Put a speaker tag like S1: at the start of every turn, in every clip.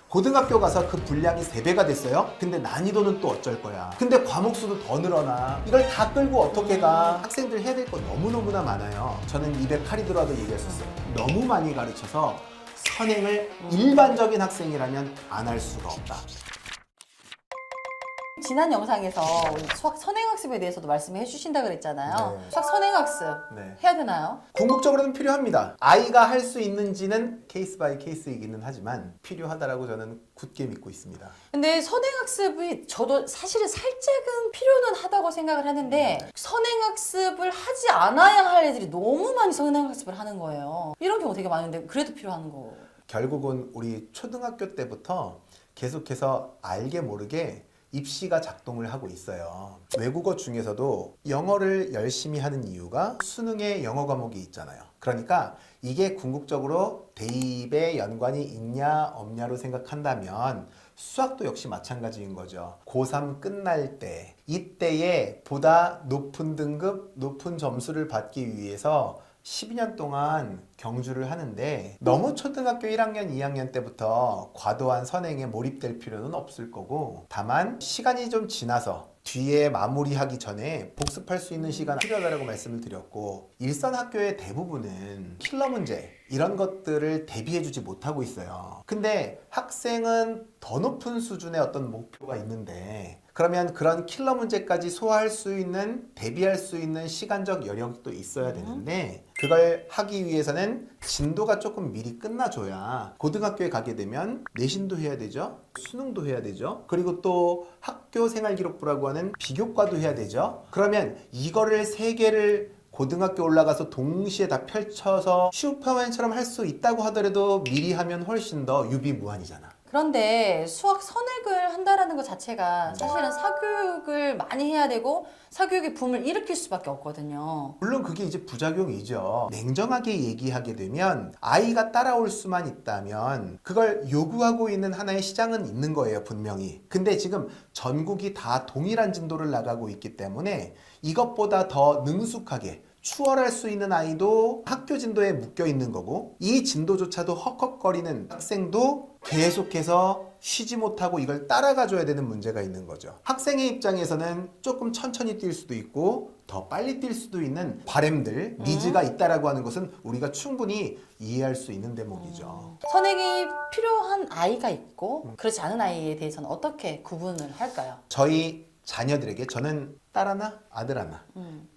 S1: 고등학교 가서 그 분량이 3배가 됐어요? 근데 난이도는 또 어쩔 거야. 근데 과목 수도 더 늘어나. 이걸 다 끌고 어떻게 가? 학생들 해야 될 거 너무너무나 많아요. 저는 입에 칼이 들어와도 얘기했었어요. 너무 많이 가르쳐서 선행을 일반적인 학생이라면 안 할 수가 없다.
S2: 지난 영상에서 우리 수학 선행학습에 대해서도 말씀해 주신다 그랬잖아요.
S1: 네.
S2: 수학 선행학습
S1: 네.
S2: 해야 되나요?
S1: 궁극적으로는 필요합니다. 아이가 할 수 있는지는 케이스 바이 케이스이기는 하지만 필요하다라고 저는 굳게 믿고 있습니다.
S2: 근데 선행학습이 저도 사실은 살짝은 필요는 하다고 생각을 하는데 선행학습을 하지 않아야 할 애들이 너무 많이 선행학습을 하는 거예요. 이런 경우 되게 많은데 그래도 필요한 거.
S1: 결국은 우리 초등학교 때부터 계속해서 알게 모르게 입시가 작동을 하고 있어요. 외국어 중에서도 영어를 열심히 하는 이유가 수능에 영어 과목이 있잖아요. 그러니까 이게 궁극적으로 대입에 연관이 있냐 없냐로 생각한다면 수학도 역시 마찬가지인 거죠. 고3 끝날 때 이때에 보다 높은 등급, 높은 점수를 받기 위해서 12년 동안 경주를 하는데 너무 초등학교 1학년, 2학년 때부터 과도한 선행에 몰입될 필요는 없을 거고 다만 시간이 좀 지나서 뒤에 마무리하기 전에 복습할 수 있는 시간이 필요하다고 말씀을 드렸고 일선 학교의 대부분은 킬러 문제 이런 것들을 대비해주지 못하고 있어요. 근데 학생은 더 높은 수준의 어떤 목표가 있는데 그러면 그런 킬러 문제까지 소화할 수 있는 대비할 수 있는 시간적 여력도 있어야 되는데 그걸 하기 위해서는 진도가 조금 미리 끝나줘야 고등학교에 가게 되면 내신도 해야 되죠. 수능도 해야 되죠. 그리고 또 학교생활기록부라고 하는 비교과도 해야 되죠. 그러면 이거를 3개를 고등학교 올라가서 동시에 다 펼쳐서 슈퍼맨처럼 할 수 있다고 하더라도 미리 하면 훨씬 더 유비무환이잖아.
S2: 그런데 수학 선행을 한다라는 것 자체가 사실은 사교육을 많이 해야 되고 사교육의 붐을 일으킬 수밖에 없거든요.
S1: 물론 그게 이제 부작용이죠. 냉정하게 얘기하게 되면 아이가 따라올 수만 있다면 그걸 요구하고 있는 하나의 시장은 있는 거예요, 분명히. 근데 지금 전국이 다 동일한 진도를 나가고 있기 때문에 이것보다 더 능숙하게 추월할 수 있는 아이도 학교 진도에 묶여 있는 거고 이 진도조차도 헉헉거리는 학생도 계속해서 쉬지 못하고 이걸 따라가 줘야 되는 문제가 있는 거죠. 학생의 입장에서는 조금 천천히 뛸 수도 있고 더 빨리 뛸 수도 있는 바램들, 니즈가 있다라고 하는 것은 우리가 충분히 이해할 수 있는 대목이죠.
S2: 선행이 필요한 아이가 있고 그렇지 않은 아이에 대해서는 어떻게 구분을 할까요?
S1: 저희 자녀들에게 저는 딸 하나, 아들 하나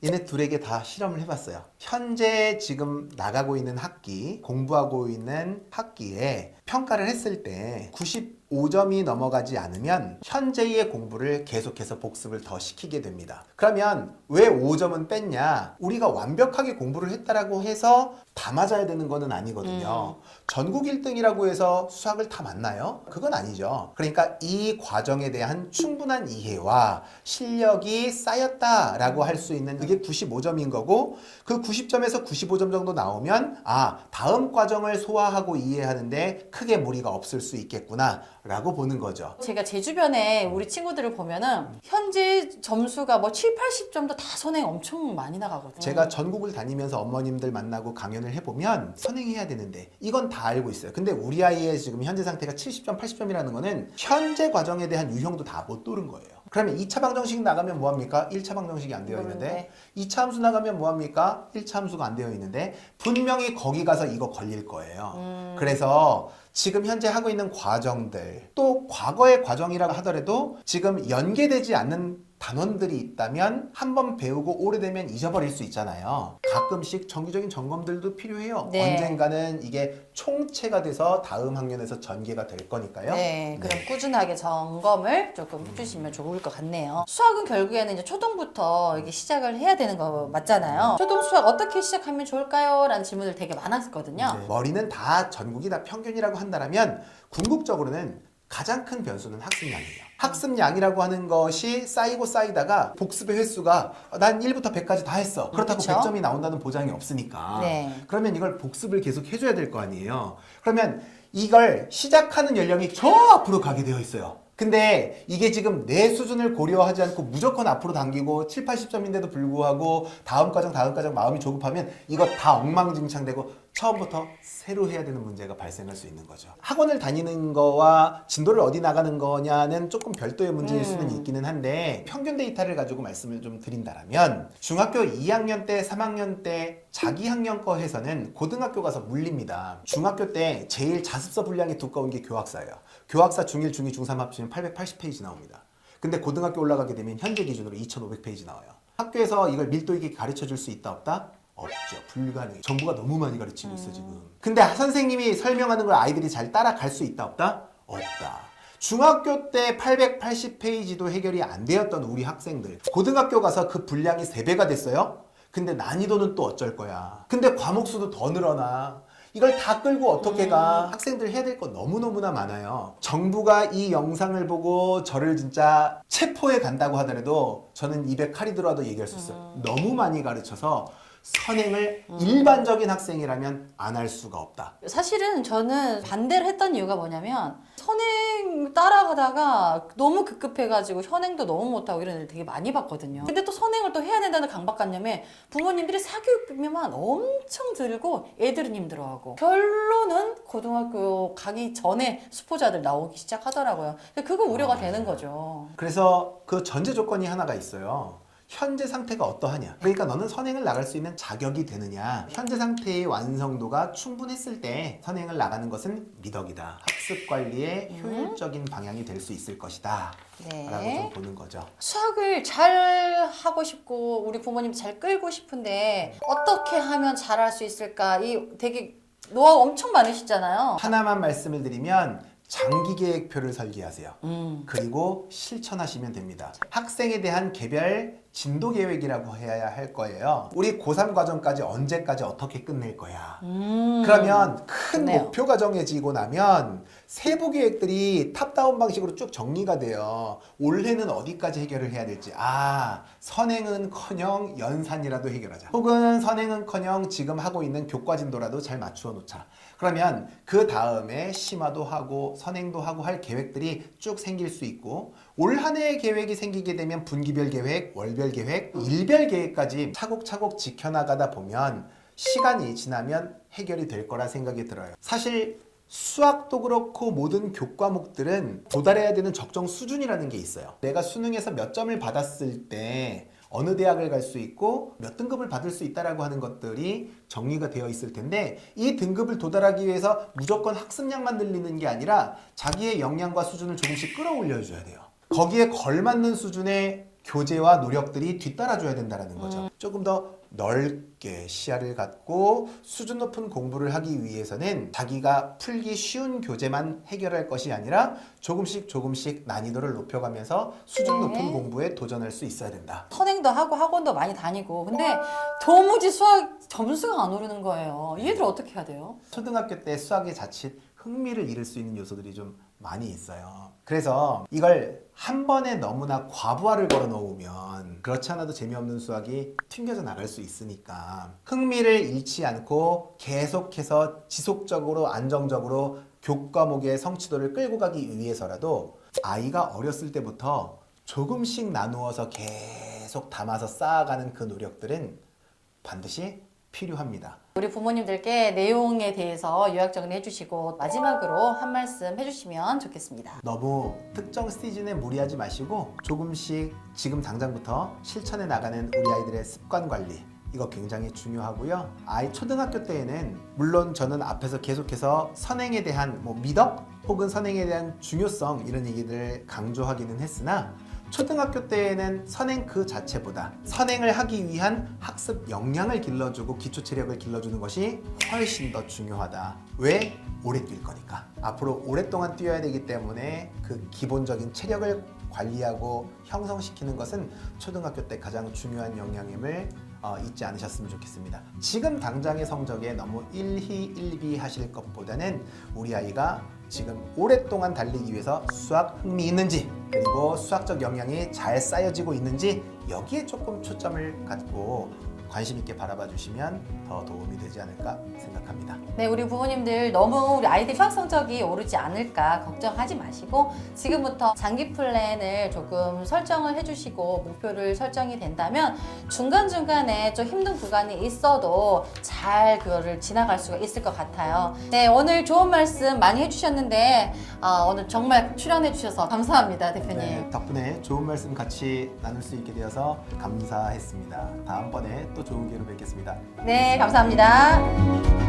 S1: 얘네 둘에게 다 실험을 해봤어요. 현재 지금 나가고 있는 학기, 공부하고 있는 학기에 평가를 했을 때 95점이 넘어가지 않으면 현재의 공부를 계속해서 복습을 더 시키게 됩니다. 그러면 왜 5점은 뺐냐? 우리가 완벽하게 공부를 했다라고 해서 다 맞아야 되는 거는 아니거든요. 전국 1등이라고 해서 수학을 다 맞나요? 그건 아니죠. 그러니까 이 과정에 대한 충분한 이해와 실력이 쌓였다라고 할 수 있는 그게 95점인 거고 그 90점에서 95점 정도 나오면 다음 과정을 소화하고 이해하는데 크게 무리가 없을 수 있겠구나 라고 보는 거죠.
S2: 제가 제 주변에 우리 친구들을 보면은 현재 점수가 뭐 7, 80점도 다 선행 엄청 많이 나가거든요.
S1: 제가 전국을 다니면서 어머님들 만나고 강연을 해보면 선행해야 되는데 이건 다 알고 있어요. 근데 우리 아이의 지금 현재 상태가 70점, 80점이라는 거는 현재 과정에 대한 유형도 다 못 도는 거예요. 그러면 2차 방정식 나가면 뭐합니까? 1차 방정식이 안 되어 있는데 2차 함수 나가면 뭐합니까? 1차 함수가 안 되어 있는데 분명히 거기 가서 이거 걸릴 거예요. 그래서 지금 현재 하고 있는 과정들 또 과거의 과정이라고 하더라도 지금 연계되지 않는 단원들이 있다면 한번 배우고 오래되면 잊어버릴 수 있잖아요. 가끔씩 정기적인 점검들도 필요해요.
S2: 네.
S1: 언젠가는 이게 총체가 돼서 다음 학년에서 전개가 될 거니까요.
S2: 네, 그럼 꾸준하게 점검을 조금 해주시면 좋을 것 같네요. 수학은 결국에는 이제 초등부터 이게 시작을 해야 되는 거 맞잖아요. 초등 수학 어떻게 시작하면 좋을까요? 라는 질문들 되게 많았거든요.
S1: 네. 머리는 다 전국이 다 평균이라고 한다면 궁극적으로는 가장 큰 변수는 학습량이에요. 학습량이라고 하는 것이 쌓이고 쌓이다가 복습의 횟수가 난 1부터 100까지 다 했어. 그렇다고
S2: 그쵸?
S1: 100점이 나온다는 보장이 없으니까.
S2: 네.
S1: 그러면 이걸 복습을 계속 해줘야 될 거 아니에요. 그러면 이걸 시작하는 연령이 저 앞으로 가게 되어 있어요. 근데 이게 지금 내 수준을 고려하지 않고 무조건 앞으로 당기고 7, 80점인데도 불구하고 다음 과정 마음이 조급하면 이거 다 엉망진창되고 처음부터 새로 해야 되는 문제가 발생할 수 있는 거죠. 학원을 다니는 거와 진도를 어디 나가는 거냐는 조금 별도의 문제일 수는 있기는 한데 평균 데이터를 가지고 말씀을 좀 드린다면 중학교 2학년 때, 3학년 때 자기 학년 거 해서는 고등학교 가서 물립니다. 중학교 때 제일 자습서 분량이 두꺼운 게 교학사예요. 교학사 중1, 중2, 중3 합치면 880페이지 나옵니다. 근데 고등학교 올라가게 되면 현재 기준으로 2500페이지 나와요. 학교에서 이걸 밀도 있게 가르쳐 줄 수 있다 없다? 없죠. 불가능해. 정부가 너무 많이 가르치고 있어 지금. 근데 선생님이 설명하는 걸 아이들이 잘 따라갈 수 있다 없다? 없다. 중학교 때 880페이지도 해결이 안 되었던 우리 학생들 고등학교 가서 그 분량이 3배가 됐어요? 근데 난이도는 또 어쩔 거야. 근데 과목 수도 더 늘어나. 이걸 다 끌고 어떻게 가? 학생들 해야 될 거 너무너무나 많아요. 정부가 이 영상을 보고 저를 진짜 체포해 간다고 하더라도 저는 입에 칼이 들어와도 얘기할 수 있어요. 너무 많이 가르쳐서 선행을 일반적인 학생이라면 안 할 수가 없다.
S2: 사실은 저는 반대를 했던 이유가 뭐냐면 선행 따라가다가 너무 급급해가지고 현행도 너무 못하고 이런 애들 되게 많이 봤거든요. 근데 또 선행을 또 해야 된다는 강박관념에 부모님들이 사교육비만 엄청 들고 애들은 힘들어하고 결론은 고등학교 가기 전에 수포자들 나오기 시작하더라고요. 그거 우려가 되는 거죠.
S1: 그래서 그 전제 조건이 하나가 있어요. 현재 상태가 어떠하냐. 그러니까 너는 선행을 나갈 수 있는 자격이 되느냐. 현재 상태의 완성도가 충분했을 때 선행을 나가는 것은 미덕이다. 학습 관리의 효율적인 방향이 될 수 있을 것이다. 라고 좀 보는 거죠.
S2: 수학을 잘 하고 싶고 우리 부모님 잘 끌고 싶은데 어떻게 하면 잘할 수 있을까? 이 되게 노하우 엄청 많으시잖아요.
S1: 하나만 말씀을 드리면 장기 계획표를 설계하세요. 그리고 실천하시면 됩니다. 학생에 대한 개별 진도 계획이라고 해야 할 거예요. 우리 고3 과정까지 언제까지 어떻게 끝낼 거야. 그러면 큰
S2: 좋네요.
S1: 목표가 정해지고 나면 세부 계획들이 탑다운 방식으로 쭉 정리가 돼요. 올해는 어디까지 해결을 해야 될지. 선행은커녕 연산이라도 해결하자. 혹은 선행은커녕 지금 하고 있는 교과 진도라도 잘 맞추어 놓자. 그러면 그 다음에 심화도 하고 선행도 하고 할 계획들이 쭉 생길 수 있고 올 한 해의 계획이 생기게 되면 분기별 계획, 월별 계획, 일별 계획까지 차곡차곡 지켜나가다 보면 시간이 지나면 해결이 될 거라 생각이 들어요. 사실 수학도 그렇고 모든 교과목들은 도달해야 되는 적정 수준이라는 게 있어요. 내가 수능에서 몇 점을 받았을 때 어느 대학을 갈 수 있고 몇 등급을 받을 수 있다라고 하는 것들이 정리가 되어 있을 텐데 이 등급을 도달하기 위해서 무조건 학습량만 늘리는 게 아니라 자기의 역량과 수준을 조금씩 끌어올려 줘야 돼요. 거기에 걸맞는 수준의 교재와 노력들이 뒤따라줘야 된다는 거죠. 조금 더 넓게 시야를 갖고 수준 높은 공부를 하기 위해서는 자기가 풀기 쉬운 교재만 해결할 것이 아니라 조금씩 난이도를 높여가면서 수준 높은 공부에 도전할 수 있어야 된다.
S2: 선행도 하고 학원도 많이 다니고 근데 도무지 수학 점수가 안 오르는 거예요. 이 애들 어떻게 해야 돼요?
S1: 초등학교 때 수학에 자칫 흥미를 잃을 수 있는 요소들이 좀 많이 있어요. 그래서 이걸 한 번에 너무나 과부하를 걸어 놓으면 그렇지 않아도 재미없는 수학이 튕겨져 나갈 수 있으니까 흥미를 잃지 않고 계속해서 지속적으로 안정적으로 교과목의 성취도를 끌고 가기 위해서라도 아이가 어렸을 때부터 조금씩 나누어서 계속 담아서 쌓아가는 그 노력들은 반드시 필요합니다.
S2: 우리 부모님들께 내용에 대해서 요약 정리해 주시고 마지막으로 한 말씀 해주시면 좋겠습니다.
S1: 너무 특정 시즌에 무리하지 마시고 조금씩 지금 당장부터 실천해 나가는 우리 아이들의 습관 관리 이거 굉장히 중요하고요. 아이 초등학교 때에는 물론 저는 앞에서 계속해서 선행에 대한 미덕 혹은 선행에 대한 중요성 이런 얘기들을 강조하기는 했으나 초등학교 때에는 선행 그 자체보다 선행을 하기 위한 학습 역량을 길러주고 기초 체력을 길러주는 것이 훨씬 더 중요하다. 왜? 오래 뛸 거니까. 앞으로 오랫동안 뛰어야 되기 때문에 그 기본적인 체력을 관리하고 형성시키는 것은 초등학교 때 가장 중요한 역량임을 잊지 않으셨으면 좋겠습니다. 지금 당장의 성적에 너무 일희일비 하실 것보다는 우리 아이가 지금 오랫동안 달리기 위해서 수학 흥미 있는지 그리고 수학적 역량이 잘 쌓여지고 있는지 여기에 조금 초점을 갖고 관심 있게 바라봐 주시면 더 도움이 되지 않을까 생각합니다.
S2: 네, 우리 부모님들 너무 우리 아이들 수학 성적이 오르지 않을까 걱정하지 마시고 지금부터 장기 플랜을 조금 설정을 해주시고 목표를 설정이 된다면 중간중간에 좀 힘든 구간이 있어도 잘 그거를 지나갈 수가 있을 것 같아요. 네, 오늘 좋은 말씀 많이 해주셨는데 오늘 정말 출연해 주셔서 감사합니다, 대표님.
S1: 네, 덕분에 좋은 말씀 같이 나눌 수 있게 되어서 감사했습니다. 다음번에 또 좋은 기회로 뵙겠습니다.
S2: 네, 감사합니다.